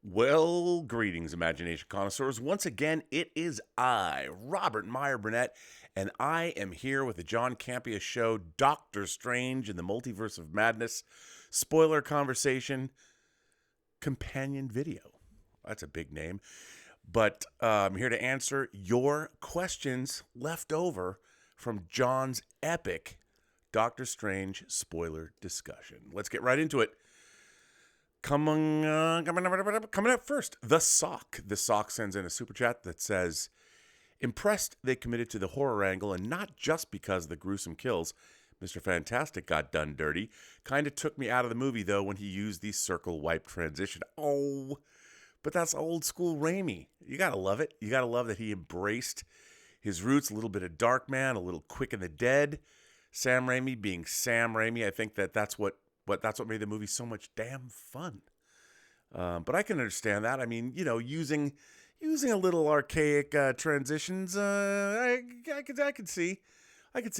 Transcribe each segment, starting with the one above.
Well, greetings, imagination connoisseurs. Once again, it is I, Robert Meyer Burnett, and I am here with the John Campea Show, Doctor Strange in the Multiverse of Madness, spoiler conversation, companion video. That's a big name. But I'm here to answer your questions left over from John's epic Doctor Strange spoiler discussion. Let's get right into it. Coming up first, The Sock. The Sock sends in a super chat that says, impressed they committed to the horror angle and not just because of the gruesome kills. Mr. Fantastic got done dirty. Kind of took me out of the movie, though, when he used the circle wipe transition. Oh, but that's old school Raimi. You got to love it. You got to love that he embraced his roots, a little bit of Darkman, a little Quick and the Dead. Sam Raimi being Sam Raimi. I think that's what made the movie so much damn fun. But I can understand that. I mean, you know, using a little archaic transitions. I could see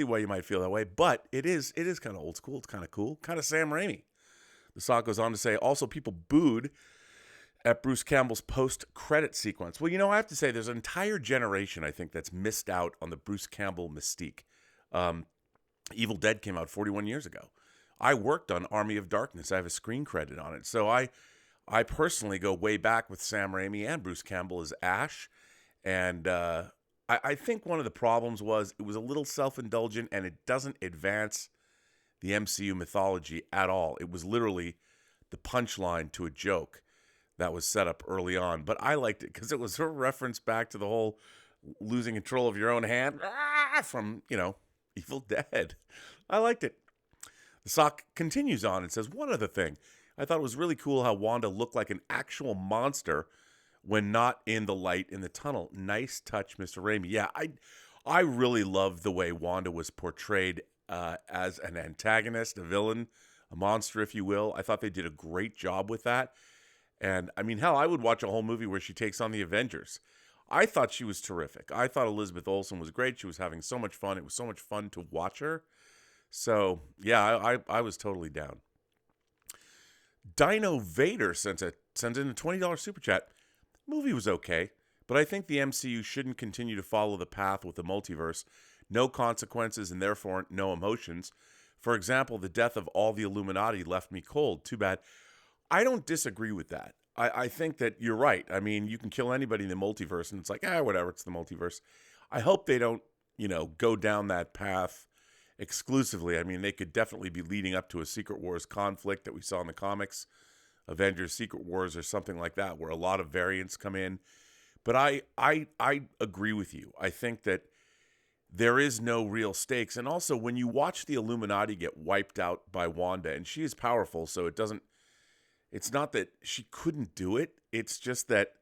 why you might feel that way. But it is kind of old school. It's kind of cool. Kind of Sam Raimi. The Sock goes on to say, also people booed at Bruce Campbell's post-credit sequence. Well, you know, I have to say there's an entire generation, I think, that's missed out on the Bruce Campbell mystique. Evil Dead came out 41 years ago. I worked on Army of Darkness. I have a screen credit on it. So I personally go way back with Sam Raimi and Bruce Campbell as Ash. And I think one of the problems was it was a little self-indulgent and it doesn't advance the MCU mythology at all. It was literally the punchline to a joke that was set up early on. But I liked it because it was a reference back to the whole losing control of your own hand from, you know, Evil Dead. I liked it. The Sock continues on and says, one other thing. I thought it was really cool how Wanda looked like an actual monster when not in the light in the tunnel. Nice touch, Mr. Raimi. Yeah, I really loved the way Wanda was portrayed as an antagonist, a villain, a monster, if you will. I thought they did a great job with that. And, I mean, hell, I would watch a whole movie where she takes on the Avengers. I thought she was terrific. I thought Elizabeth Olsen was great. She was having so much fun. It was so much fun to watch her. So, yeah, I was totally down. Dino Vader sends in a $20 super chat. Movie was okay, but I think the MCU shouldn't continue to follow the path with the multiverse. No consequences and therefore no emotions. For example, the death of all the Illuminati left me cold. Too bad. I don't disagree with that. I think that you're right. I mean, you can kill anybody in the multiverse, and it's like, whatever, it's the multiverse. I hope they don't, go down that path exclusively. I mean, they could definitely be leading up to a Secret Wars conflict that we saw in the comics, Avengers Secret Wars or something like that, where a lot of variants come in. But I agree with you. I think that there is no real stakes. And also, when you watch the Illuminati get wiped out by Wanda, and she is powerful, so it's not that she couldn't do it. It's just that,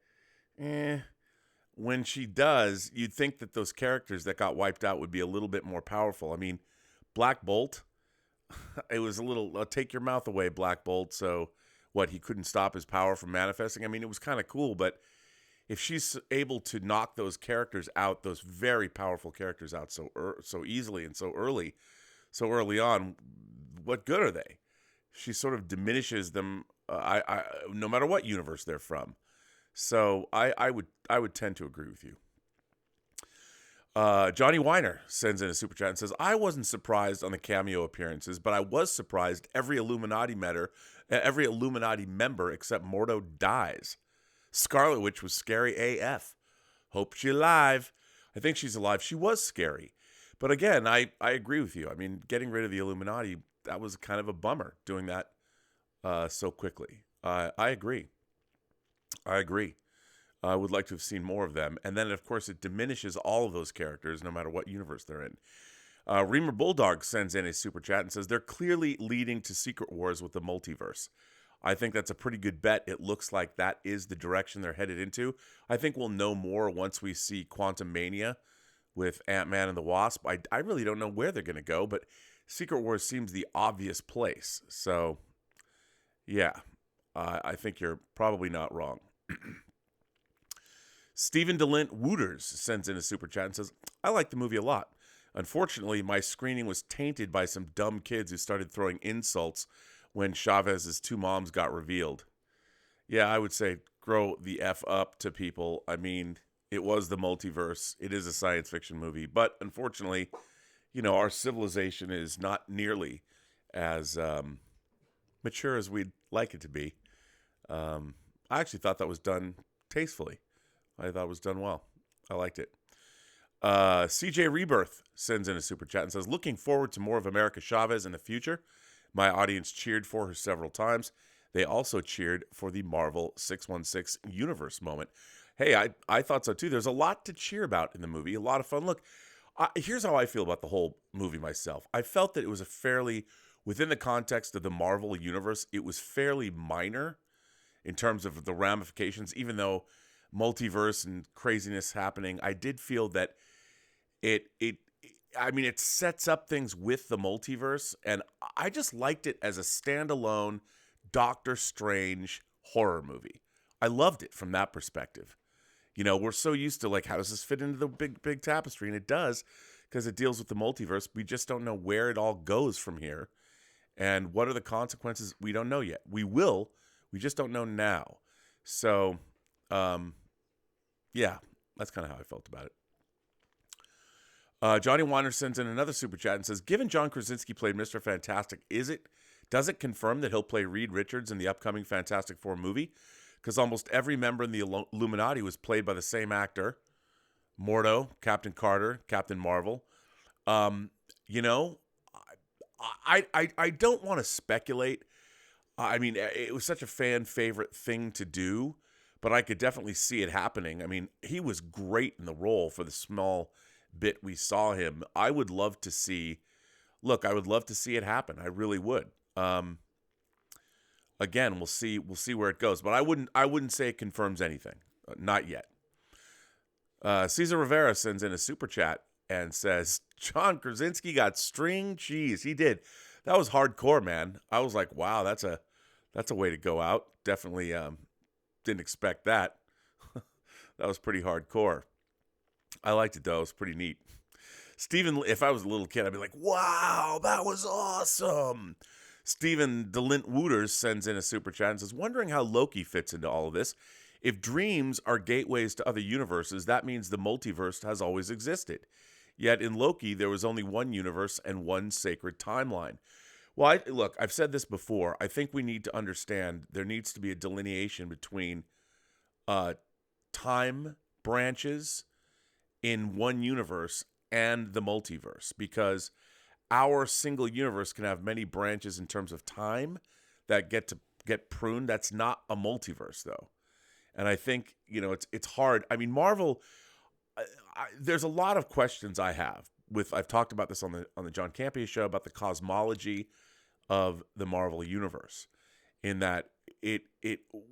when she does, you'd think that those characters that got wiped out would be a little bit more powerful. I mean, Black Bolt, it was a little, take your mouth away, Black Bolt. So what, he couldn't stop his power from manifesting? I mean, it was kind of cool, but if she's able to knock those characters out, those very powerful characters out so easily and so early on, what good are they? She sort of diminishes them, no matter what universe they're from. So I would tend to agree with you. Johnny Weiner sends in a super chat and says, I wasn't surprised on the cameo appearances, but I was surprised every Illuminati member except Mordo dies. Scarlet Witch was scary AF. Hope she's alive. I think she's alive. She was scary. But again, I agree with you. I mean, getting rid of the Illuminati, that was kind of a bummer, doing that so quickly. I agree. I would like to have seen more of them. And then, of course, it diminishes all of those characters, no matter what universe they're in. Reamer Bulldog sends in a super chat and says, they're clearly leading to Secret Wars with the multiverse. I think that's a pretty good bet. It looks like that is the direction they're headed into. I think we'll know more once we see Quantum Mania with Ant-Man and the Wasp. I really don't know where they're going to go, but Secret Wars seems the obvious place. So, yeah, I think you're probably not wrong. Stephen DeLint Wooters sends in a super chat and says, I like the movie a lot. Unfortunately, my screening was tainted by some dumb kids who started throwing insults when Chavez's two moms got revealed. Yeah, I would say grow the F up to people. I mean, it was the multiverse. It is a science fiction movie. But unfortunately, our civilization is not nearly as mature as we'd like it to be. I actually thought that was done tastefully. I thought it was done well. I liked it. CJ Rebirth sends in a super chat and says, looking forward to more of America Chavez in the future. My audience cheered for her several times. They also cheered for the Marvel 616 universe moment. Hey, I thought so too. There's a lot to cheer about in the movie. A lot of fun. Look, here's how I feel about the whole movie myself. I felt that it was within the context of the Marvel universe, it was fairly minor in terms of the ramifications, even though multiverse and craziness happening. I did feel that it sets up things with the multiverse, and I just liked it as a standalone Doctor Strange horror movie. I loved it from that perspective. We're so used to, like, how does this fit into the big tapestry? And it does, because it deals with the multiverse. We just don't know where it all goes from here. And what are the consequences? We don't know yet. We will. We just don't know now. So, yeah, that's kind of how I felt about it. Johnny Weiner sends in another super chat and says, given John Krasinski played Mr. Fantastic, does it confirm that he'll play Reed Richards in the upcoming Fantastic Four movie? Because almost every member in the Illuminati was played by the same actor. Mordo, Captain Carter, Captain Marvel. I don't want to speculate. I mean, it was such a fan favorite thing to do, but I could definitely see it happening. I mean, he was great in the role for the small bit we saw him. I would love to see it happen. I really would. Again, we'll see where it goes, but I wouldn't say it confirms anything. Not yet. Cesar Rivera sends in a super chat and says, John Krasinski got string cheese. He did. That was hardcore, man. I was like, wow, that's a way to go out. Definitely didn't expect that. That was pretty hardcore. I liked it, though. It was pretty neat. Stephen, if I was a little kid, I'd be like, wow, that was awesome. Stephen DeLint Wooters sends in a super chat and says, wondering how Loki fits into all of this. If dreams are gateways to other universes, that means the multiverse has always existed. Yet in Loki, there was only one universe and one sacred timeline. Well, look, I've said this before. I think we need to understand there needs to be a delineation between time branches in one universe and the multiverse, because our single universe can have many branches in terms of time that get pruned. That's not a multiverse, though. And I think, it's hard. I mean, Marvel, there's a lot of questions I have I've talked about this on the John Campea Show about the cosmology of the Marvel universe, in that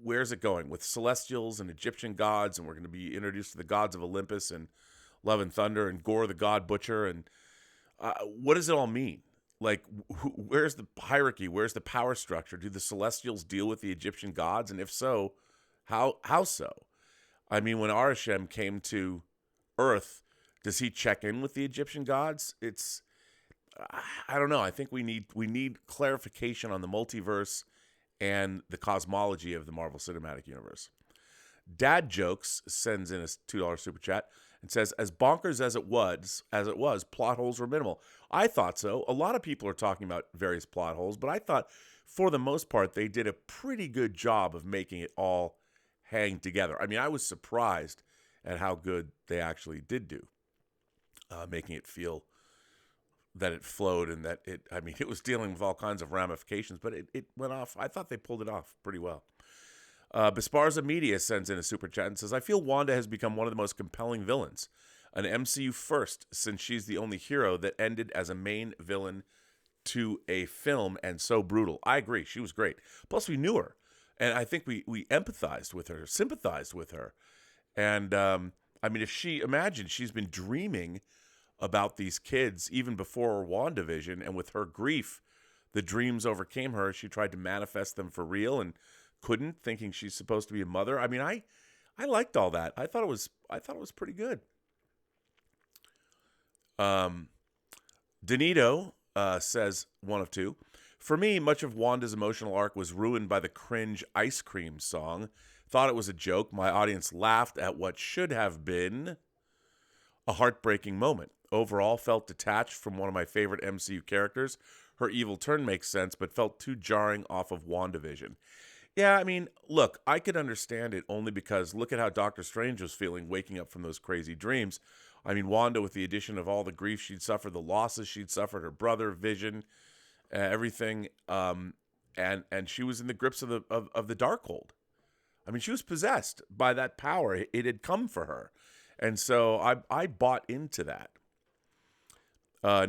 where's it going with celestials and Egyptian gods, and we're going to be introduced to the gods of Olympus and Love and Thunder and Gore the God Butcher, and what does it all mean? Like, where's the hierarchy? Where's the power structure? Do the celestials deal with the Egyptian gods? And if so, how so? I mean, when Arishem came to Earth, does he check in with the Egyptian gods? I don't know. I think we need clarification on the multiverse and the cosmology of the Marvel Cinematic Universe. Dad Jokes sends in a $2 super chat and says, as bonkers as it was, plot holes were minimal. I thought so. A lot of people are talking about various plot holes, but I thought for the most part they did a pretty good job of making it all hang together. I mean, I was surprised at how good they actually did do, making it feel that it flowed and that it was dealing with all kinds of ramifications, but it went off. I thought they pulled it off pretty well. Besparza Media sends in a super chat and says, I feel Wanda has become one of the most compelling villains. An MCU first, since she's the only hero that ended as a main villain to a film, and so brutal. I agree. She was great. Plus, we knew her. And I think we empathized with her, sympathized with her. And, if she's been dreaming about these kids even before WandaVision, and with her grief, the dreams overcame her. She tried to manifest them for real and couldn't, thinking she's supposed to be a mother. I mean, I liked all that. I thought it was pretty good. Danito says, one of two. For me, much of Wanda's emotional arc was ruined by the cringe ice cream song. Thought it was a joke. My audience laughed at what should have been a heartbreaking moment. Overall, felt detached from one of my favorite MCU characters. Her evil turn makes sense, but felt too jarring off of WandaVision. Yeah, I mean, look, I could understand it only because look at how Doctor Strange was feeling waking up from those crazy dreams. I mean, Wanda, with the addition of all the grief she'd suffered, the losses she'd suffered, her brother, Vision, everything, and she was in the grips of the Darkhold. I mean, she was possessed by that power. It had come for her. And so I bought into that.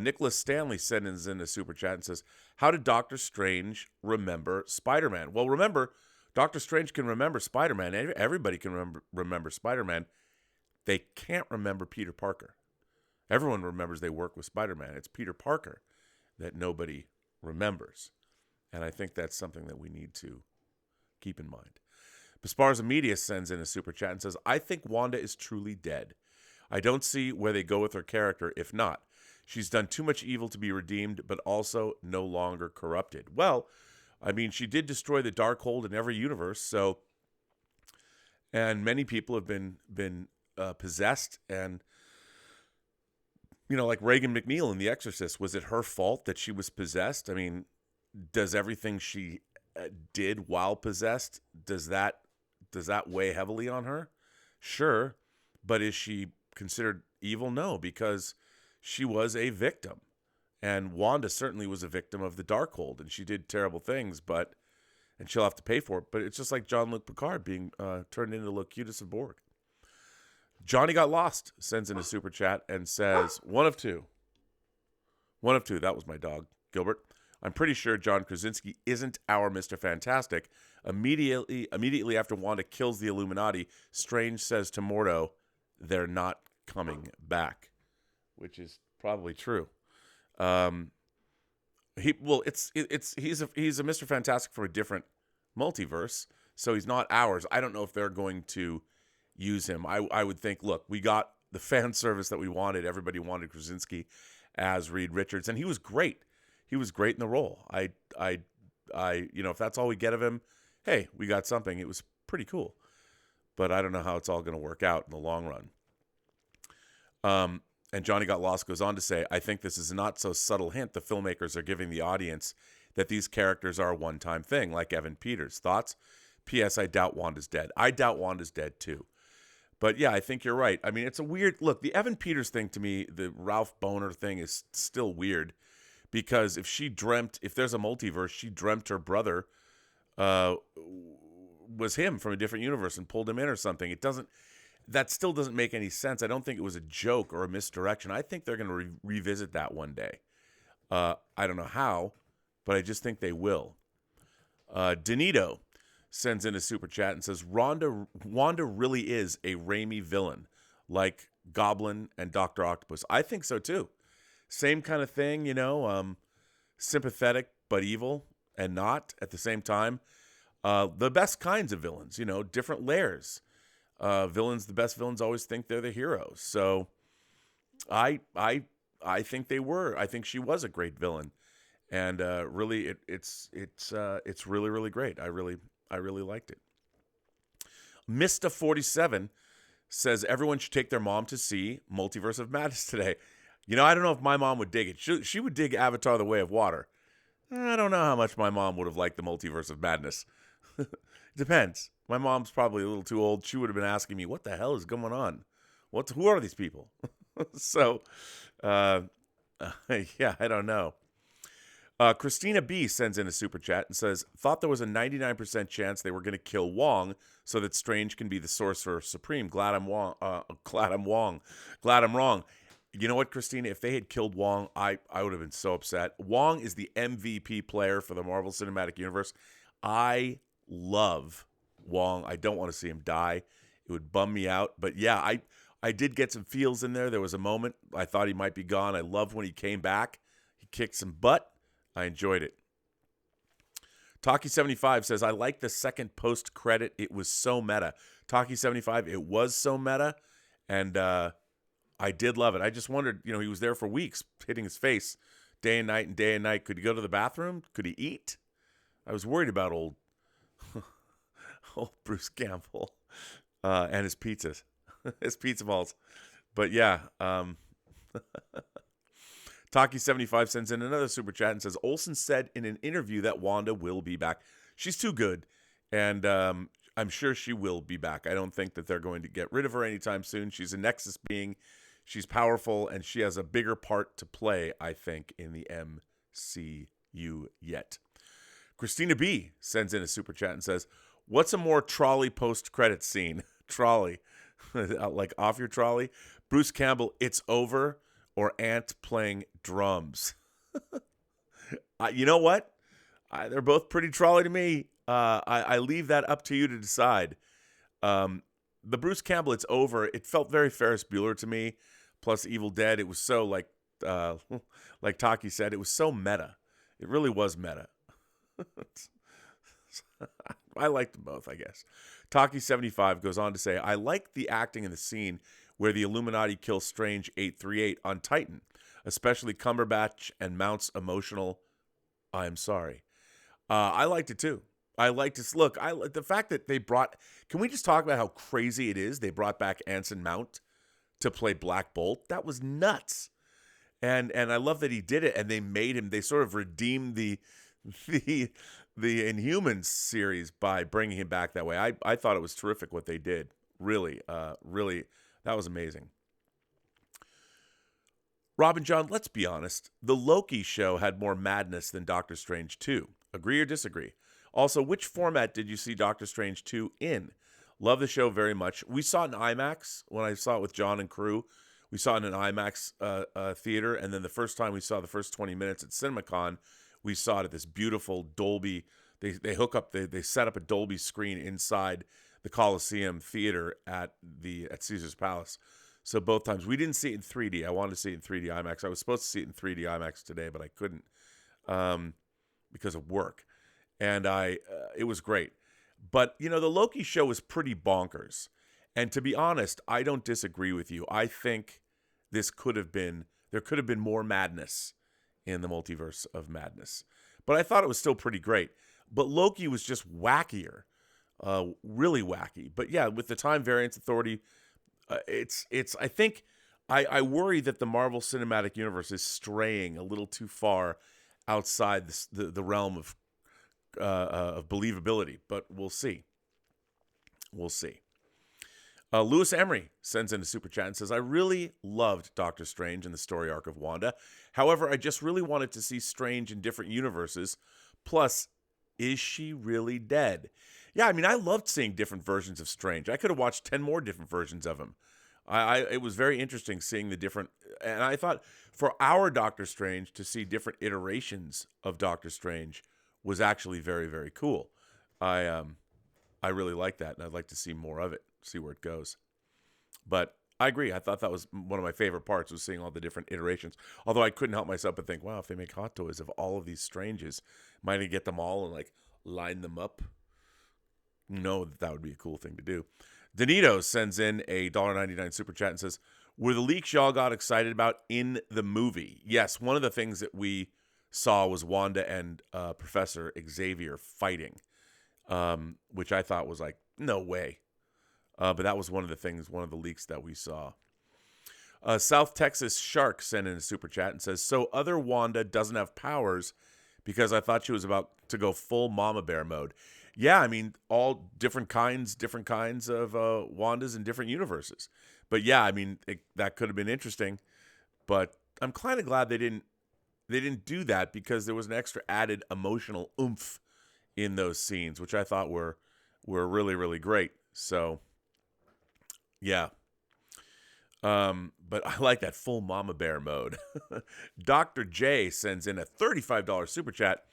Nicholas Stanley sends in a super chat and says, how did Doctor Strange remember Spider-Man? Well, remember, Doctor Strange can remember Spider-Man. Everybody can remember Spider-Man. They can't remember Peter Parker. Everyone remembers they work with Spider-Man. It's Peter Parker that nobody remembers. And I think that's something that we need to keep in mind. Besparza Media sends in a super chat and says, I think Wanda is truly dead. I don't see where they go with her character if not. She's done too much evil to be redeemed, but also no longer corrupted. Well, I mean, she did destroy the Darkhold in every universe, so, and many people have been possessed, and, you know, like Reagan McNeil in The Exorcist, was it her fault that she was possessed? I mean, does everything she did while possessed, does that weigh heavily on her? Sure, but is she considered evil? No, because she was a victim, and Wanda certainly was a victim of the Darkhold, and she did terrible things, and she'll have to pay for it. But it's just like Jean-Luc Picard being turned into Locutus of Borg. Johnny Got Lost sends in a super chat and says, one of two. That was my dog, Gilbert. I'm pretty sure John Krasinski isn't our Mr. Fantastic. Immediately after Wanda kills the Illuminati, Strange says to Mordo, they're not coming back. Which is probably true. He's a Mr. Fantastic from a different multiverse, so he's not ours. I don't know if they're going to use him. I would think, look, we got the fan service that we wanted. Everybody wanted Krasinski as Reed Richards, and he was great. He was great in the role. If that's all we get of him, hey, we got something. It was pretty cool, but I don't know how it's all going to work out in the long run. And Johnny Got Lost goes on to say, I think this is a not so subtle hint the filmmakers are giving the audience that these characters are a one-time thing, like Evan Peters. Thoughts? P.S. I doubt Wanda's dead. I doubt Wanda's dead, too. But, yeah, I think you're right. I mean, it's a weird... Look, the Evan Peters thing, to me, the Ralph Boner thing is still weird. Because if there's a multiverse, she dreamt her brother was him from a different universe and pulled him in or something. That still doesn't make any sense. I don't think it was a joke or a misdirection. I think they're going to revisit that one day. I don't know how, but I just think they will. Danito sends in a super chat and says, Wanda really is a Raimi villain, like Goblin and Dr. Octopus. I think so, too. Same kind of thing, sympathetic but evil and not at the same time. The best kinds of villains, different layers. The best villains always think they're the heroes. So I think they were. I think she was a great villain. And really it's really, really great. I really liked it. Mista47 says everyone should take their mom to see Multiverse of Madness today. I don't know if my mom would dig it. She would dig Avatar: The Way of Water. I don't know how much my mom would have liked the Multiverse of Madness. Depends. My mom's probably a little too old. She would have been asking me, what the hell is going on? Who are these people? So, yeah, I don't know. Christina B sends in a super chat and says, thought there was a 99% chance they were going to kill Wong so that Strange can be the Sorcerer Supreme. Glad I'm wrong. You know what, Christina? If they had killed Wong, I would have been so upset. Wong is the MVP player for the Marvel Cinematic Universe. I love Wong. I don't want to see him die. It would bum me out. But yeah, I did get some feels in there. There was a moment I thought he might be gone. I loved when he came back. He kicked some butt. I enjoyed it. Taki75 says, I like the second post-credit. It was so meta. Taki75, it was so meta. And I did love it. I just wondered, he was there for weeks hitting his face day and night and day and night. Could he go to the bathroom? Could he eat? I was worried about old Oh, Bruce Campbell and his pizzas, his pizza balls. But yeah, Taki75 sends in another super chat and says, Olsen said in an interview that Wanda will be back. She's too good, and I'm sure she will be back. I don't think that they're going to get rid of her anytime soon. She's a Nexus being. She's powerful, and she has a bigger part to play, I think, in the MCU yet. Christina B. sends in a super chat and says, what's a more trolley post-credit scene? Trolley. Like off your trolley? Bruce Campbell, it's over, or Ant playing drums? You know what? They're both pretty trolley to me. I leave that up to you to decide. The Bruce Campbell, it's over. It felt very Ferris Bueller to me. Plus Evil Dead. It was so like Taki said, it was so meta. It really was meta. I liked them both, I guess. Taki75 goes on to say, I like the acting in the scene where the Illuminati kill Strange 838 on Titan, especially Cumberbatch and Mount's emotional, I'm sorry. I liked it too. I liked this. Look, the fact that they brought, can we just talk about how crazy it is? They brought back Anson Mount to play Black Bolt. That was nuts. And I love that he did it, and they made him, they sort of redeemed the Inhumans series by bringing him back that way. I thought it was terrific what they did. Really, really, that was amazing. Robin John, let's be honest. The Loki show had more madness than Doctor Strange 2. Agree or disagree? Also, which format did you see Doctor Strange 2 in? Love the show very much. We saw it in IMAX when I saw it with John and crew. We saw it in an IMAX theater, and then the first time we saw the first 20 minutes at CinemaCon, we saw it at this beautiful Dolby. They hook up, they set up a Dolby screen inside the Coliseum Theater at Caesar's Palace. So both times we didn't see it in 3D. I wanted to see it in 3D IMAX. I was supposed to see it in 3D IMAX today, but I couldn't because of work. And it was great. But the Loki show was pretty bonkers. And to be honest, I don't disagree with you. I think there could have been more madness in the Multiverse of Madness. But I thought it was still pretty great. But Loki was just wackier, really wacky. But yeah, with the Time Variance Authority, it's. I think I worry that the Marvel Cinematic Universe is straying a little too far outside the realm of believability. But we'll see. We'll see. Lewis Emery sends in a super chat and says, I really loved Doctor Strange and the story arc of Wanda. However, I just really wanted to see Strange in different universes. Plus, is she really dead? Yeah, I mean, I loved seeing different versions of Strange. I could have watched 10 more different versions of him. It was very interesting seeing the different, and I thought for our Doctor Strange to see different iterations of Doctor Strange was actually very, very cool. I really like that, and I'd like to see more of it. See where it goes. But I agree. I thought that was one of my favorite parts, was seeing all the different iterations. Although I couldn't help myself but think, wow, if they make hot toys of all of these Stranges, might I get them all and line them up? No, that would be a cool thing to do. Danito sends in a $1.99 super chat and says, were the leaks y'all got excited about in the movie? Yes, one of the things that we saw was Wanda and Professor Xavier fighting, which I thought was like, no way. But that was one of the leaks that we saw. South Texas Shark sent in a super chat and says, so other Wanda doesn't have powers because I thought she was about to go full mama bear mode. Yeah, I mean, all different kinds of Wandas in different universes. But yeah, I mean, that could have been interesting. But I'm kind of glad they didn't do that, because there was an extra added emotional oomph in those scenes, which I thought were really, really great. So yeah. But I like that full mama bear mode. Dr. J sends in a $35 super chat.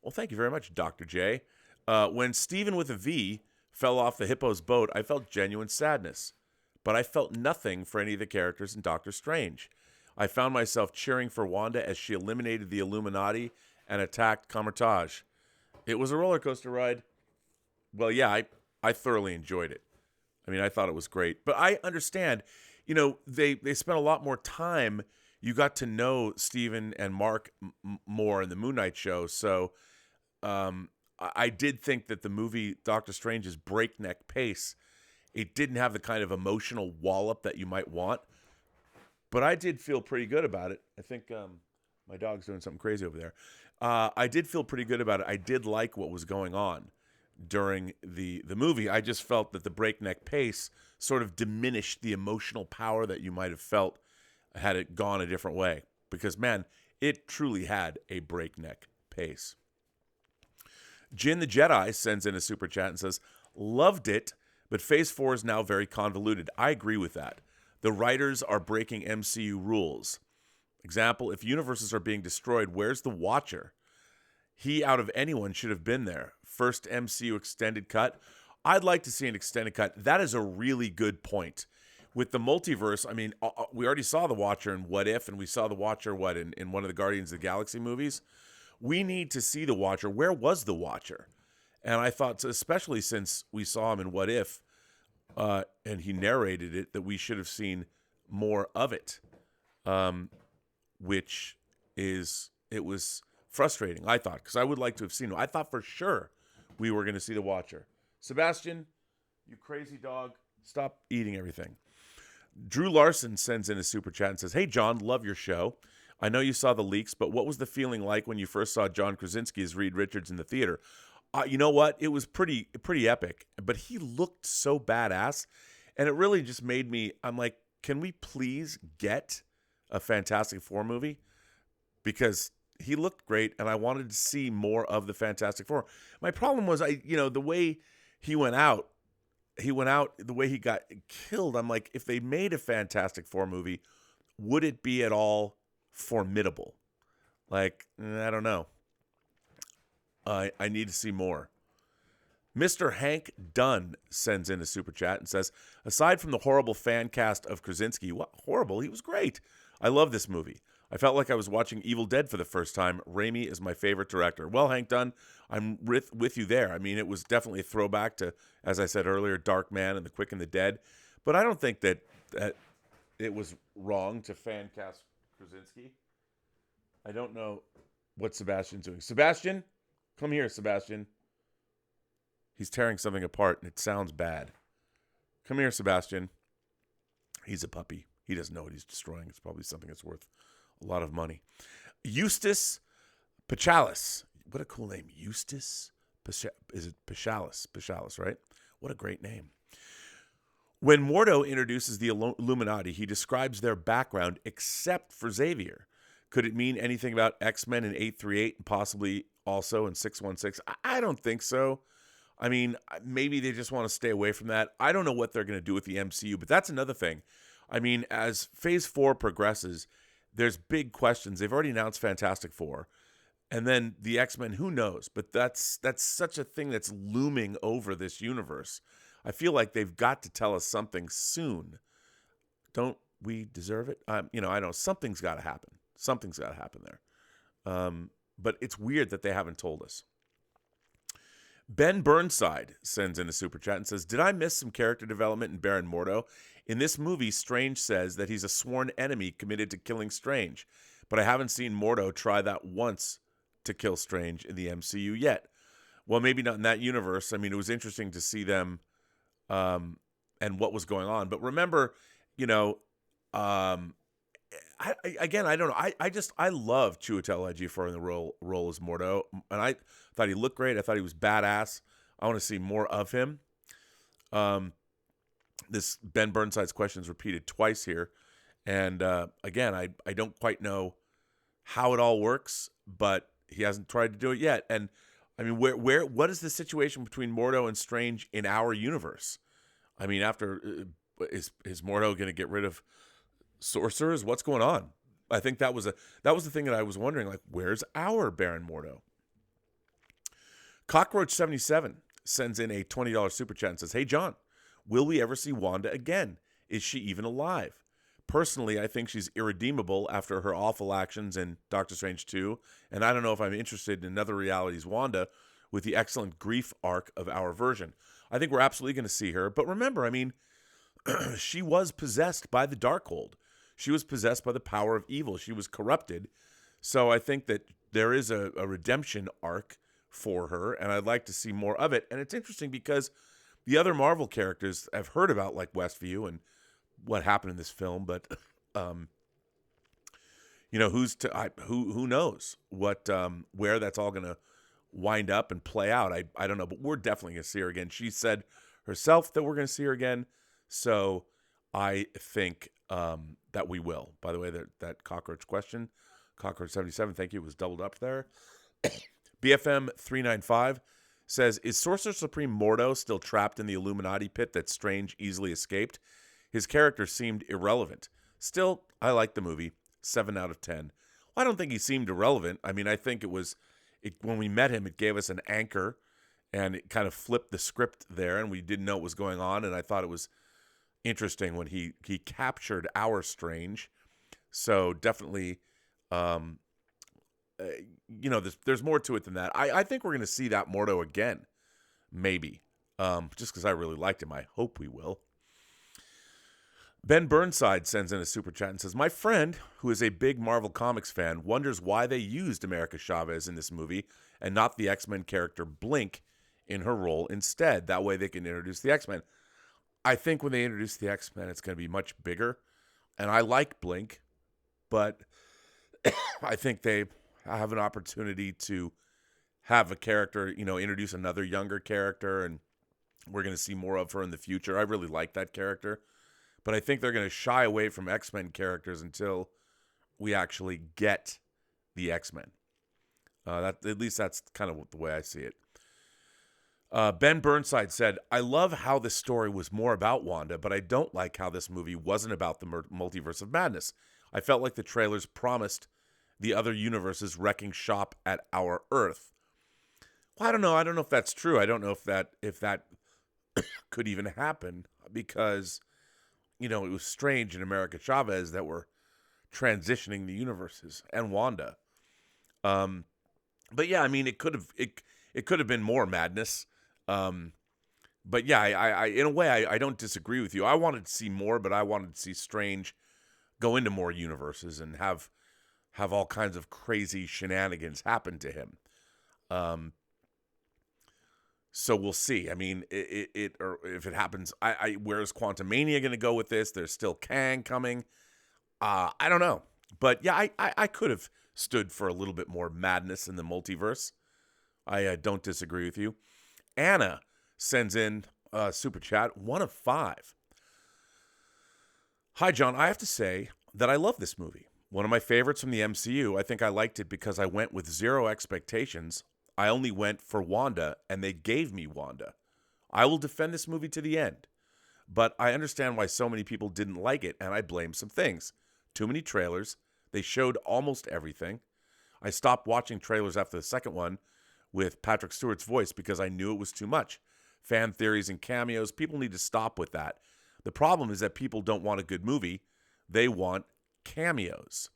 Well, thank you very much, Dr. J. When Steven with a V fell off the hippo's boat, I felt genuine sadness. But I felt nothing for any of the characters in Doctor Strange. I found myself cheering for Wanda as she eliminated the Illuminati and attacked Kamar-Taj. It was a roller coaster ride. Well, yeah, I thoroughly enjoyed it. I mean, I thought it was great. But I understand, they spent a lot more time. You got to know Steven and Mark more in the Moon Knight show. So I did think that the movie Doctor Strange's breakneck pace, it didn't have the kind of emotional wallop that you might want. But I did feel pretty good about it. I think my dog's doing something crazy over there. I did feel pretty good about it. I did like what was going on during the movie. I just felt that the breakneck pace sort of diminished the emotional power that you might have felt had it gone a different way. Because, man, it truly had a breakneck pace. Jin the Jedi sends in a super chat and says, loved it, but Phase 4 is now very convoluted. I agree with that. The writers are breaking MCU rules. Example, if universes are being destroyed, where's the Watcher? He, out of anyone, should have been there. First MCU extended cut. I'd like to see an extended cut. That is a really good point. With the multiverse, I mean, we already saw the Watcher in What If, and we saw the Watcher, in one of the Guardians of the Galaxy movies. We need to see the Watcher. Where was the Watcher? And I thought, especially since we saw him in What If, and he narrated it, that we should have seen more of it, which it was frustrating, I thought, because I would like to have seen him. I thought for sure we were going to see the Watcher. Sebastian, you crazy dog, stop eating everything. Drew Larson sends in a super chat and says, hey, John, love your show. I know you saw the leaks, but what was the feeling like when you first saw John Krasinski as Reed Richards in the theater? You know what? It was pretty epic, but he looked so badass, and it really just made me, I'm like, can we please get a Fantastic Four movie? Because he looked great, and I wanted to see more of the Fantastic Four. My problem was, the way he went out, the way he got killed, I'm like, if they made a Fantastic Four movie, would it be at all formidable? Like, I don't know. I need to see more. Mr. Hank Dunn sends in a super chat and says, aside from the horrible fan cast of Krasinski, what horrible? He was great. I love this movie. I felt like I was watching Evil Dead for the first time. Raimi is my favorite director. Well, Hank Dunn, I'm with you there. I mean, it was definitely a throwback to, as I said earlier, Dark Man and The Quick and the Dead. But I don't think that it was wrong to fan cast Krasinski. I don't know what Sebastian's doing. Sebastian? Come here, Sebastian. He's tearing something apart, and it sounds bad. Come here, Sebastian. He's a puppy. He doesn't know what he's destroying. It's probably something that's worth a lot of money. Eustace Pachalis. What a cool name. Eustace is it Pachalis? Pachalis, right? What a great name. When Mordo introduces the Illuminati, he describes their background except for Xavier. Could it mean anything about X-Men in 838 and possibly also in 616? I don't think so. I mean, maybe they just want to stay away from that. I don't know what they're going to do with the MCU, but that's another thing. I mean, as Phase 4 progresses, there's big questions. They've already announced Fantastic Four. And then the X-Men, who knows? But that's such a thing that's looming over this universe. I feel like they've got to tell us something soon. Don't we deserve it? I don't know. Something's got to happen. Something's got to happen there. But it's weird that they haven't told us. Ben Burnside sends in a super chat and says, did I miss some character development in Baron Mordo? In this movie, Strange says that he's a sworn enemy committed to killing Strange. But I haven't seen Mordo try that once to kill Strange in the MCU yet. Well, maybe not in that universe. I mean, it was interesting to see them and what was going on. But remember, I don't know. I love Chiwetel Ejiofor in the role as Mordo, and I thought he looked great. I thought he was badass. I want to see more of him. This Ben Burnside's question is repeated twice here, and again, I don't quite know how it all works, but he hasn't tried to do it yet. And I mean, what is the situation between Mordo and Strange in our universe? I mean, is Mordo going to get rid of sorcerers? What's going on? I think that was the thing that I was wondering, like, where's our Baron Mordo? Cockroach77 sends in a $20 super chat and says, hey, John, will we ever see Wanda again? Is she even alive? Personally, I think she's irredeemable after her awful actions in Doctor Strange 2, and I don't know if I'm interested in another reality's Wanda with the excellent grief arc of our version. I think we're absolutely going to see her, but remember, I mean, she was possessed by the Darkhold. She was possessed by the power of evil. She was corrupted. So I think that there is a redemption arc for her, and I'd like to see more of it. And it's interesting because the other Marvel characters I've heard about, like Westview and what happened in this film, but who knows what where that's all going to wind up and play out. I don't know, but we're definitely going to see her again. She said herself that we're going to see her again, so I think that we will. By the way, that cockroach question, cockroach 77, thank you, it was doubled up there. BFM 395 says, is Sorcerer Supreme Mordo still trapped in the Illuminati pit that Strange easily escaped? His character seemed irrelevant. Still, I like the movie. 7 out of 10. Well, I don't think he seemed irrelevant. I mean, I think when we met him, it gave us an anchor, and it kind of flipped the script there, and we didn't know what was going on, and I thought it was interesting when he captured our Strange. So definitely, there's more to it than that. I think we're going to see that Mordo again, maybe, just because I really liked him. I hope we will. Ben Burnside sends in a super chat and says, my friend, who is a big Marvel Comics fan, wonders why they used America Chavez in this movie and not the X-Men character Blink in her role instead. That way they can introduce the X-Men. I think when they introduce the X-Men, it's going to be much bigger. And I like Blink, but I think they have an opportunity to have a character, introduce another younger character, and we're going to see more of her in the future. I really like that character. But I think they're going to shy away from X-Men characters until we actually get the X-Men. At least that's kind of the way I see it. Ben Burnside said, I love how this story was more about Wanda, but I don't like how this movie wasn't about the Multiverse of Madness. I felt like the trailers promised the other universes wrecking shop at our Earth. Well, I don't know. I don't know if that's true. I don't know if that could even happen, because it was Strange and America Chavez that were transitioning the universes, and Wanda. But yeah, I mean, it could have been more madness. But yeah, I in a way, I don't disagree with you. I wanted to see more, but I wanted to see Strange go into more universes and have all kinds of crazy shenanigans happen to him. So we'll see. I mean, or if it happens, where's Quantumania going to go with this? There's still Kang coming. I don't know. But yeah, I could have stood for a little bit more madness in the multiverse. I don't disagree with you. Anna sends in a super chat, 1 of 5. Hi, John. I have to say that I love this movie. One of my favorites from the MCU. I think I liked it because I went with zero expectations. I only went for Wanda, and they gave me Wanda. I will defend this movie to the end, but I understand why so many people didn't like it, and I blame some things. Too many trailers. They showed almost everything. I stopped watching trailers after the second one with Patrick Stewart's voice because I knew it was too much. Fan theories and cameos, people need to stop with that. The problem is that people don't want a good movie. They want cameos.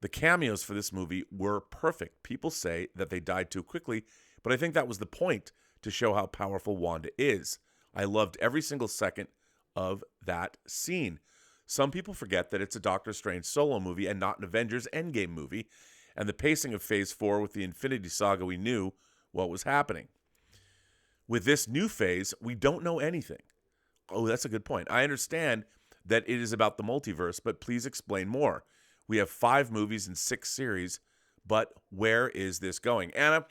The cameos for this movie were perfect. People say that they died too quickly, but I think that was the point, to show how powerful Wanda is. I loved every single second of that scene. Some people forget that it's a Doctor Strange solo movie and not an Avengers Endgame movie, and the pacing of Phase 4 with the Infinity Saga, we knew what was happening. With this new phase, we don't know anything. Oh, that's a good point. I understand that it is about the multiverse, but please explain more. We have 5 movies and 6 series, but where is this going? Anna,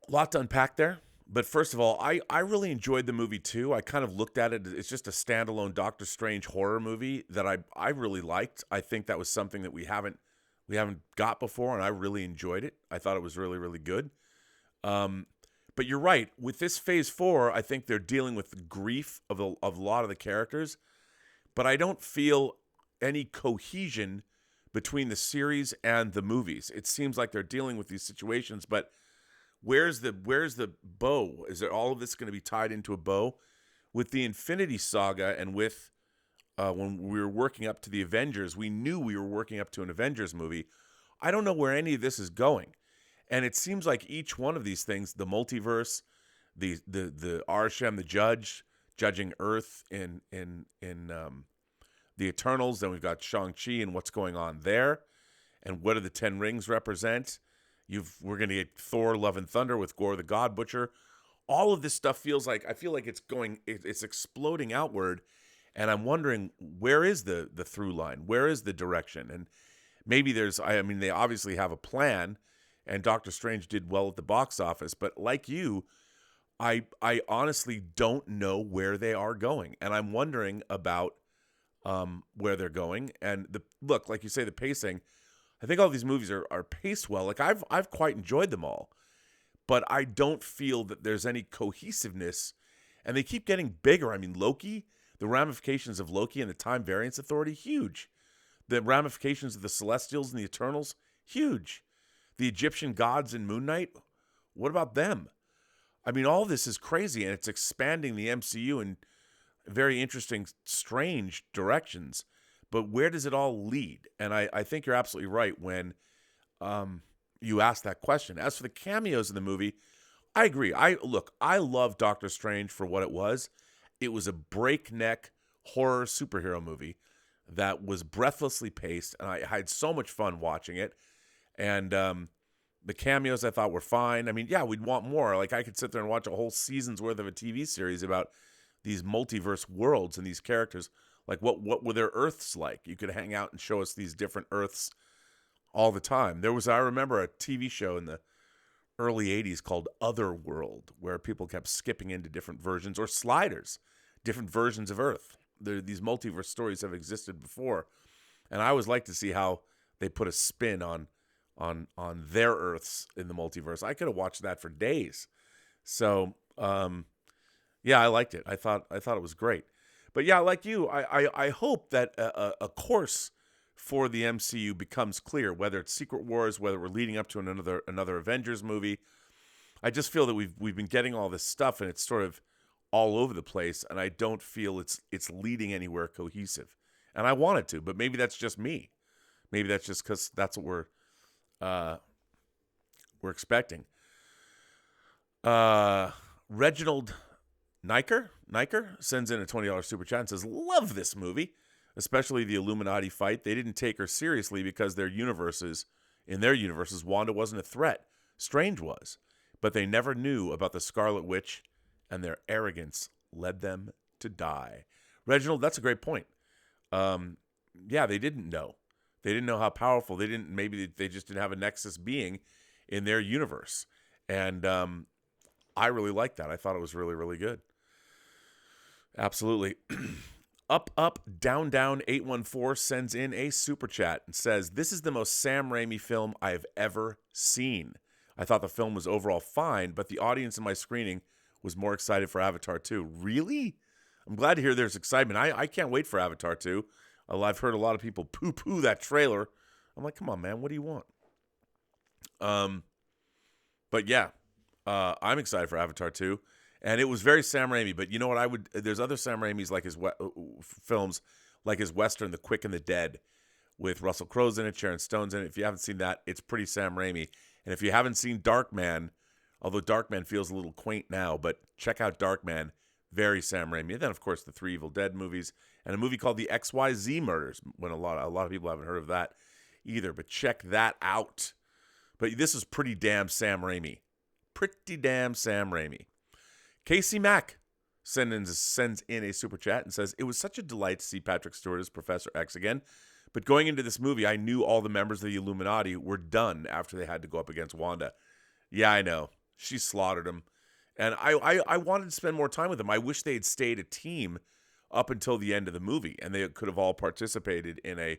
a lot to unpack there. But first of all, I really enjoyed the movie too. I kind of looked at it. It's just a standalone Doctor Strange horror movie that I really liked. I think that was something that we haven't got before, and I really enjoyed it. I thought it was really, really good. But you're right. With this Phase 4, I think they're dealing with the grief of a lot of the characters, but I don't feel any cohesion between the series and the movies. It seems like they're dealing with these situations, but where's the bow? Is it all of this going to be tied into a bow? With the Infinity Saga and with when we were working up to the Avengers, we knew we were working up to an Avengers movie. I don't know where any of this is going. And it seems like each one of these things, the multiverse, the Arshem, the judge, judging Earth in the Eternals, then we've got Shang-Chi and what's going on there, and what do the 10 rings represent? We're going to get Thor: Love and Thunder with Gore the God Butcher. All of this stuff I feel like it's exploding outward, and I'm wondering, where is the through line? Where is the direction? And maybe they obviously have a plan, and Doctor Strange did well at the box office, but like you, I honestly don't know where they are going, and I'm wondering about where they're going. And like you say, the pacing. I think all these movies are paced well. Like I've quite enjoyed them all, but I don't feel that there's any cohesiveness, and they keep getting bigger. I mean, Loki, the ramifications of Loki and the Time Variance Authority, huge. The ramifications of the Celestials and the Eternals, huge. The Egyptian gods in Moon Knight, what about them? I mean, all this is crazy, and it's expanding the MCU in very interesting, strange directions. But where does it all lead? And I think you're absolutely right when you ask that question. As for the cameos in the movie, I agree. I love Doctor Strange for what it was. It was a breakneck horror superhero movie that was breathlessly paced, and I had so much fun watching it. And the cameos I thought were fine. I mean, yeah, we'd want more. Like, I could sit there and watch a whole season's worth of a TV series about these multiverse worlds and these characters. Like, what were their Earths like? You could hang out and show us these different Earths all the time. I remember a TV show in the early 80s called Otherworld, where people kept skipping into different versions, or sliders, different versions of Earth. These multiverse stories have existed before, and I always like to see how they put a spin on their Earths in the multiverse. I could have watched that for days. So, yeah, I liked it. I thought it was great. But yeah, like you, I hope that a course for the MCU becomes clear, whether it's Secret Wars, whether we're leading up to another Avengers movie. I just feel that we've been getting all this stuff, and it's sort of all over the place, and I don't feel it's leading anywhere cohesive. And I want it to, but maybe that's just me. Maybe that's just because that's what we're expecting. Reginald Niker sends in a $20 super chat and says, "Love this movie, especially the Illuminati fight. They didn't take her seriously because in their universes, Wanda wasn't a threat. Strange was. But they never knew about the Scarlet Witch, and their arrogance led them to die." Reginald, that's a great point. Yeah, they didn't know. They didn't know how powerful. Maybe they just didn't have a Nexus being in their universe. And I really liked that. I thought it was really, really good. Absolutely. Up, down, 814 sends in a super chat and says, "This is the most Sam Raimi film I have ever seen. I thought the film was overall fine, but the audience in my screening was more excited for Avatar 2. Really? I'm glad to hear there's excitement. I can't wait for Avatar 2. I've heard a lot of people poo-poo that trailer. I'm like, come on, man, what do you want? But yeah, I'm excited for Avatar 2. And it was very Sam Raimi, but you know what? There's other Sam Raimis like his films, like his Western, The Quick and the Dead, with Russell Crowe's in it, Sharon Stone's in it. If you haven't seen that, it's pretty Sam Raimi. And if you haven't seen Darkman, although Darkman feels a little quaint now, but check out Darkman, very Sam Raimi. And then, of course, the 3 Evil Dead movies, and a movie called The XYZ Murders, when a lot of people haven't heard of that either, but check that out. But this is pretty damn Sam Raimi. Pretty damn Sam Raimi. Casey Mack sends in a super chat and says, "It was such a delight to see Patrick Stewart as Professor X again, but going into this movie, I knew all the members of the Illuminati were done after they had to go up against Wanda." Yeah, I know. She slaughtered him. And I wanted to spend more time with them. I wish they had stayed a team up until the end of the movie, and they could have all participated in a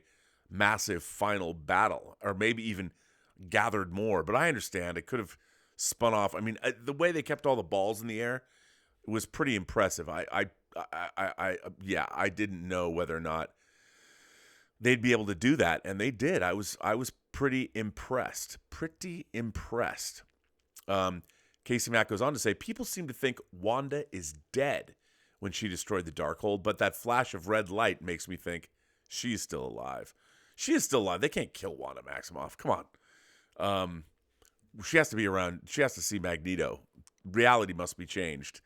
massive final battle, or maybe even gathered more. But I understand it could have spun off. I mean, the way they kept all the balls in the air was pretty impressive. I didn't know whether or not they'd be able to do that, and they did. I was pretty impressed. Casey Mack goes on to say, "People seem to think Wanda is dead when she destroyed the Darkhold, but that flash of red light makes me think she's still alive." She is still alive. They can't kill Wanda Maximoff. Come on. She has to be around. She has to see Magneto. Reality must be changed.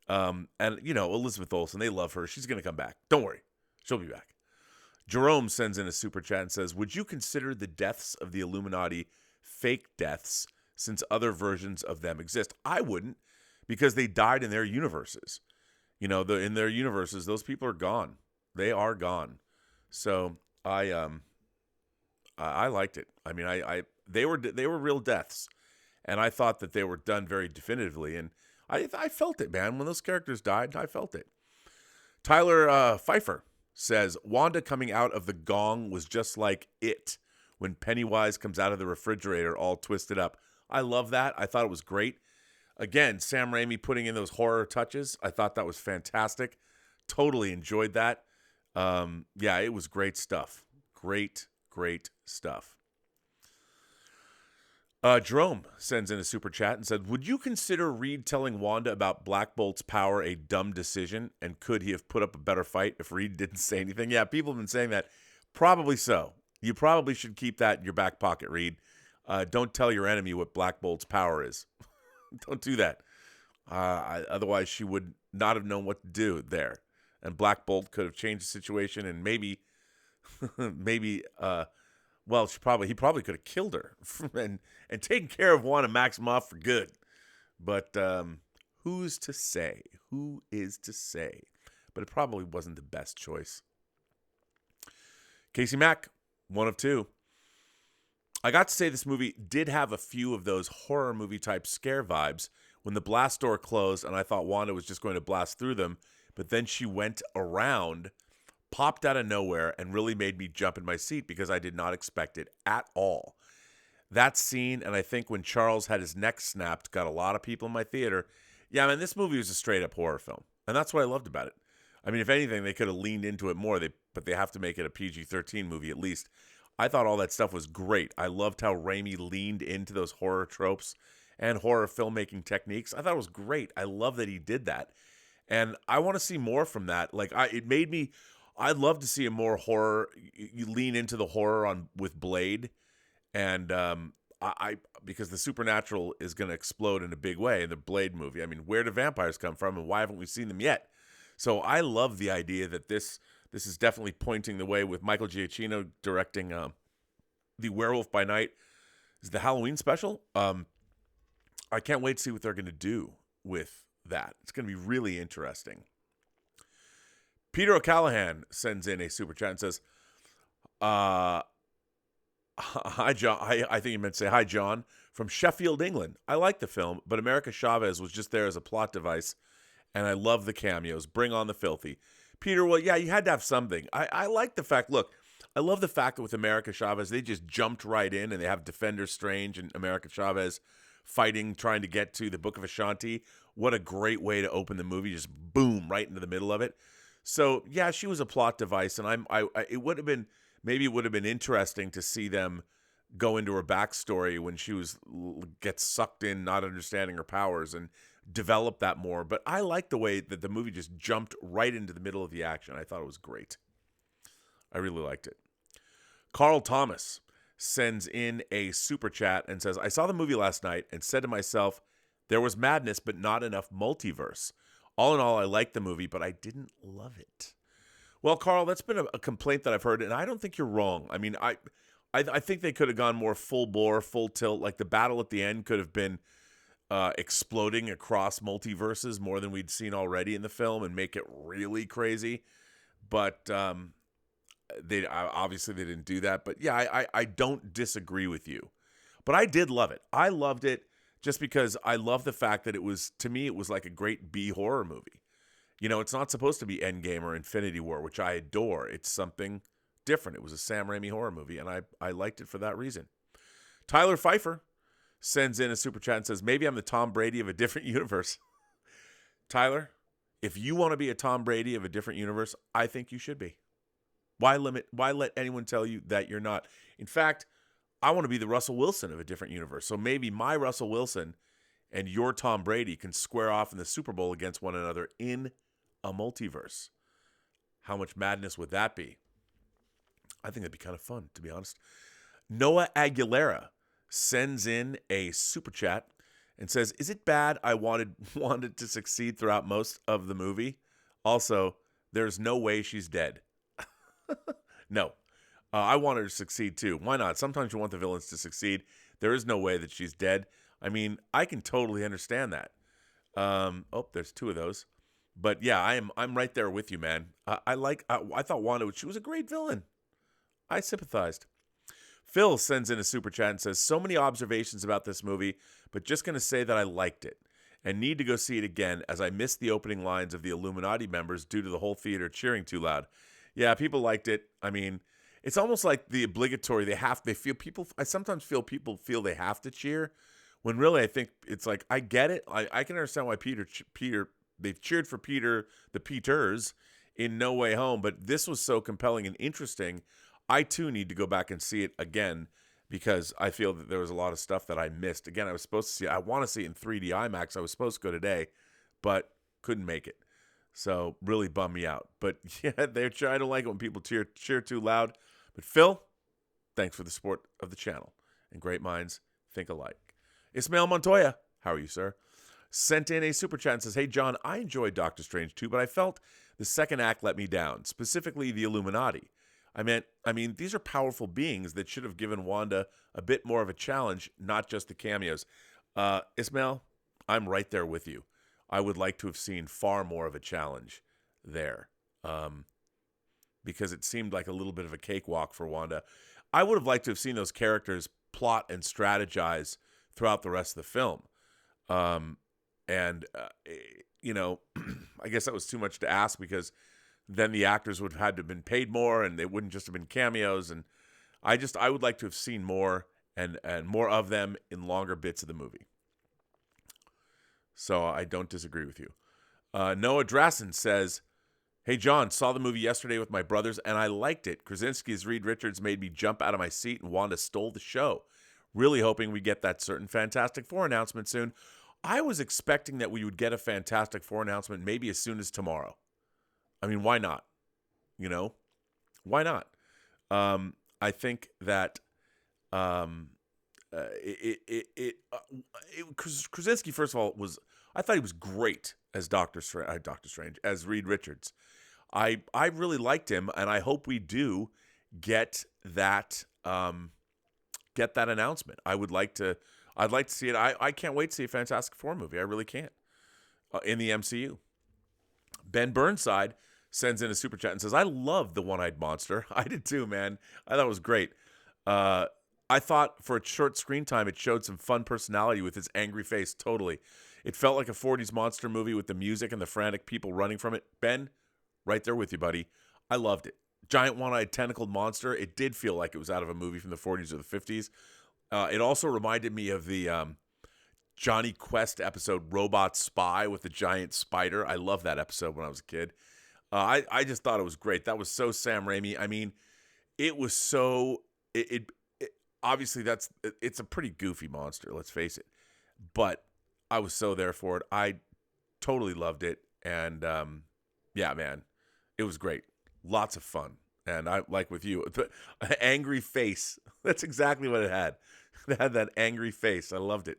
And, Elizabeth Olsen, they love her. She's going to come back. Don't worry. She'll be back. Jerome sends in a super chat and says, "Would you consider the deaths of the Illuminati fake deaths since other versions of them exist. I wouldn't, because they died in their universes. In their universes, those people are gone. They are gone. So I liked it. I mean, they were real deaths, and I thought that they were done very definitively, and I felt it, man. When those characters died, I felt it. Tyler Pfeiffer says, Wanda coming out of the gong was just like It, when Pennywise comes out of the refrigerator all twisted up. I love that. I thought it was great. Again, Sam Raimi putting in those horror touches. I thought that was fantastic. Totally enjoyed that. Yeah, it was great stuff. Great stuff. Jerome sends in a super chat and said, would you consider Reed telling Wanda about Black Bolt's power a dumb decision? And could he have put up a better fight if Reed didn't say anything? Yeah, people have been saying that. Probably so. You probably should keep that in your back pocket, Reed. Don't tell your enemy what Black Bolt's power is. Don't do that. Otherwise, she would not have known what to do there. And Black Bolt could have changed the situation, and maybe, he probably could have killed her and taken care of Wanda Maximoff for good. But who's to say? Who is to say? But it probably wasn't the best choice. Casey Mack, one of two. I got to say this movie did have a few of those horror movie type scare vibes when the blast door closed and I thought Wanda was just going to blast through them, but then she went around, popped out of nowhere, and really made me jump in my seat because I did not expect it at all. That scene, and I think when Charles had his neck snapped, got a lot of people in my theater. Yeah, man, this movie was a straight up horror film, and that's what I loved about it. I mean, if anything, they could have leaned into it more, but they have to make it a PG-13 movie at least. I thought all that stuff was great. I loved how Raimi leaned into those horror tropes and horror filmmaking techniques. I thought it was great. I love that he did that. And I want to see more from that. I'd love to see a more horror. You lean into the horror with Blade. And because the supernatural is going to explode in a big way in the Blade movie. I mean, where do vampires come from and why haven't we seen them yet? So I love the idea that this is definitely pointing the way with Michael Giacchino directing the Werewolf by Night. Is the Halloween special? I can't wait to see what they're going to do with that. It's going to be really interesting. Peter O'Callahan sends in a super chat and says, hi, John. I think he meant to say, hi, John, from Sheffield, England. I like the film, but America Chavez was just there as a plot device, and I love the cameos. Bring on the filthy. Peter, well, yeah, you had to have something. I like the fact, look, I love the fact that with America Chavez, they just jumped right in, and they have Defender Strange and America Chavez fighting, trying to get to the Book of Ashanti. What a great way to open the movie, just boom, right into the middle of it. So, yeah, she was a plot device, and it would have been interesting to see them go into her backstory when she gets sucked in, not understanding her powers, and develop that more. But I like the way that the movie just jumped right into the middle of the action. I thought it was great. I really liked it. Carl Thomas sends in a super chat and says, I saw the movie last night and said to myself, there was madness, but not enough multiverse. All in all, I liked the movie, but I didn't love it. Well, Carl, that's been a complaint that I've heard, and I don't think you're wrong. I mean, I think they could have gone more full bore, full tilt. Like the battle at the end could have been exploding across multiverses more than we'd seen already in the film and make it really crazy. But they obviously they didn't do that. But yeah, I don't disagree with you. But I did love it. I loved it just because I love the fact that to me, it was like a great B horror movie. You know, it's not supposed to be Endgame or Infinity War, which I adore. It's something different. It was a Sam Raimi horror movie, and I liked it for that reason. Tyler Pfeiffer sends in a super chat and says, maybe I'm the Tom Brady of a different universe. Tyler, if you want to be a Tom Brady of a different universe, I think you should be. Why let anyone tell you that you're not? In fact, I want to be the Russell Wilson of a different universe. So maybe my Russell Wilson and your Tom Brady can square off in the Super Bowl against one another in a multiverse. How much madness would that be? I think that'd be kind of fun, to be honest. Noah Aguilera sends in a super chat and says, is it bad I wanted to succeed throughout most of the movie? Also, there's no way she's dead. No. I want her to succeed too. Why not? Sometimes you want the villains to succeed. There is no way that she's dead. I mean, I can totally understand that. Oh, there's two of those. But yeah, I'm right there with you, man. I thought Wanda, she was a great villain. I sympathized. Phil sends in a super chat and says, so many observations about this movie, but just going to say that I liked it and need to go see it again as I missed the opening lines of the Illuminati members due to the whole theater cheering too loud. Yeah, people liked it. I mean, it's almost like the obligatory. I sometimes feel people feel they have to cheer when really I think it's like, I get it. I can understand why Peter, they've cheered for Peter, the Peters in No Way Home, but this was so compelling and interesting. I, too, need to go back and see it again because I feel that there was a lot of stuff that I missed. Again, I was supposed to see it. I want to see it in 3D IMAX. I was supposed to go today, but couldn't make it. So really bummed me out. But yeah, I don't like it when people cheer too loud. But Phil, thanks for the support of the channel. And great minds think alike. Ismael Montoya, how are you, sir? Sent in a super chat and says, hey, John, I enjoyed Doctor Strange 2, but I felt the second act let me down, specifically the Illuminati. I mean, these are powerful beings that should have given Wanda a bit more of a challenge, not just the cameos. Ismail, I'm right there with you. I would like to have seen far more of a challenge there because it seemed like a little bit of a cakewalk for Wanda. I would have liked to have seen those characters plot and strategize throughout the rest of the film. You know, I guess that was too much to ask because then the actors would have had to have been paid more and they wouldn't just have been cameos. And I would like to have seen more and more of them in longer bits of the movie. So I don't disagree with you. Noah Drassen says, hey, John, saw the movie yesterday with my brothers and I liked it. Krasinski as Reed Richards made me jump out of my seat and Wanda stole the show. Really hoping we get that certain Fantastic Four announcement soon. I was expecting that we would get a Fantastic Four announcement maybe as soon as tomorrow. I mean, why not? You know, why not? I think that Krasinski, first of all, I thought he was great as Doctor Strange, as Reed Richards. I really liked him, and I hope we do get that announcement. I'd like to see it. I can't wait to see a Fantastic Four movie. I really can't in the MCU. Ben Burnside sends in a super chat and says, I love the one-eyed monster. I did too, man. I thought it was great. I thought for a short screen time, it showed some fun personality with his angry face. Totally. It felt like a 40s monster movie with the music and the frantic people running from it. Ben, right there with you, buddy. I loved it. Giant one-eyed tentacled monster. It did feel like it was out of a movie from the 40s or the 50s. It also reminded me of the Johnny Quest episode, Robot Spy with the giant spider. I loved that episode when I was a kid. I just thought it was great. That was so Sam Raimi. I mean, it was so obviously it's a pretty goofy monster, let's face it. But I was so there for it. I totally loved it. And yeah, man, it was great. Lots of fun. And I like with you, the angry face. That's exactly what it had. It had that angry face. I loved it.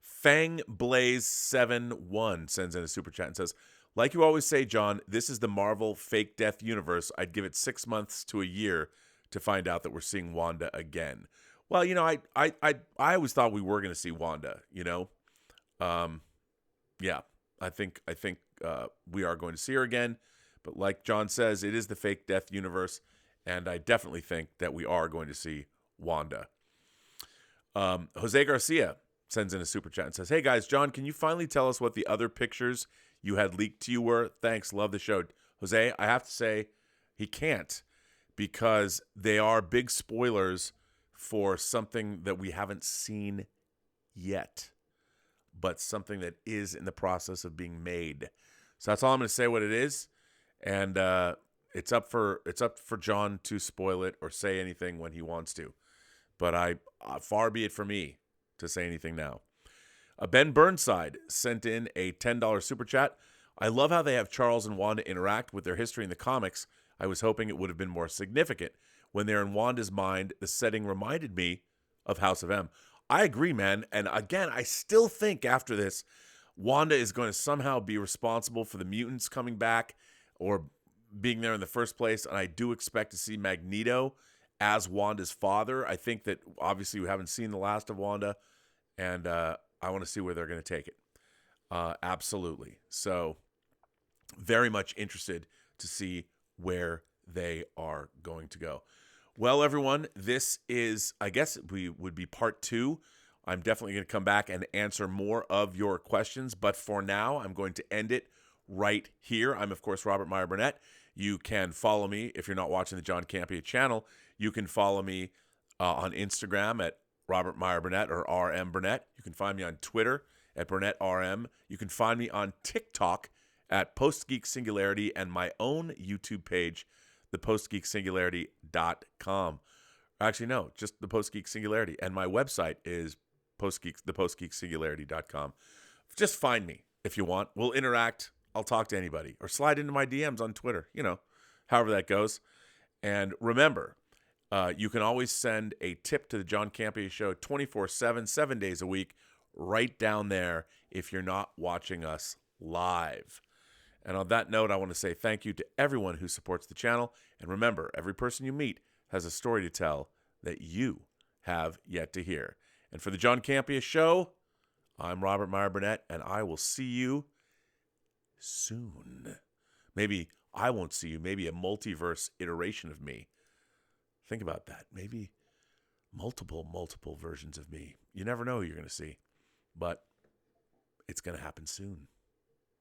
Fang Blaze 71 sends in a super chat and says, like you always say, John, this is the Marvel fake death universe. I'd give it 6 months to a year to find out that we're seeing Wanda again. Well, you know, I always thought we were going to see Wanda, you know. Yeah, I think we are going to see her again. But like John says, it is the fake death universe, and I definitely think that we are going to see Wanda. Jose Garcia sends in a super chat and says, hey guys, John, can you finally tell us what the other pictures you had leaked to you were? Thanks, love the show. Jose, I have to say he can't because they are big spoilers for something that we haven't seen yet, but something that is in the process of being made. So that's all I'm going to say what it is. And it's up for John to spoil it or say anything when he wants to. But far be it for me to say anything now. Ben Burnside sent in a $10 super chat. I love how they have Charles and Wanda interact with their history in the comics. I was hoping it would have been more significant. When they're in Wanda's mind, the setting reminded me of House of M. I agree, man. And again, I still think after this, Wanda is going to somehow be responsible for the mutants coming back or being there in the first place. And I do expect to see Magneto as Wanda's father. I think that obviously we haven't seen the last of Wanda. and I want to see where they're going to take it. Absolutely. So very much interested to see where they are going to go. Well, everyone, this is, I guess we would be part 2. I'm definitely going to come back and answer more of your questions, but for now, I'm going to end it right here. I'm, of course, Robert Meyer Burnett. You can follow me if you're not watching the John Campea channel. You can follow me on Instagram at Robert Meyer Burnett or RM Burnett. You can find me on Twitter at Burnett RM. You can find me on TikTok at PostGeek Singularity and my own YouTube page, thepostgeeksingularity.com. Actually, no, just the Postgeek Singularity. And my website is thepostgeeksingularity.com. Just find me if you want. We'll interact. I'll talk to anybody. Or slide into my DMs on Twitter, however that goes. And remember, you can always send a tip to the John Campea Show 24/7, 7 days a week, right down there if you're not watching us live. And on that note, I want to say thank you to everyone who supports the channel. And remember, every person you meet has a story to tell that you have yet to hear. And for the John Campea Show, I'm Robert Meyer Burnett, and I will see you soon. Maybe I won't see you. Maybe a multiverse iteration of me. Think about that. Maybe multiple versions of me. You never know who you're going to see. But it's going to happen soon.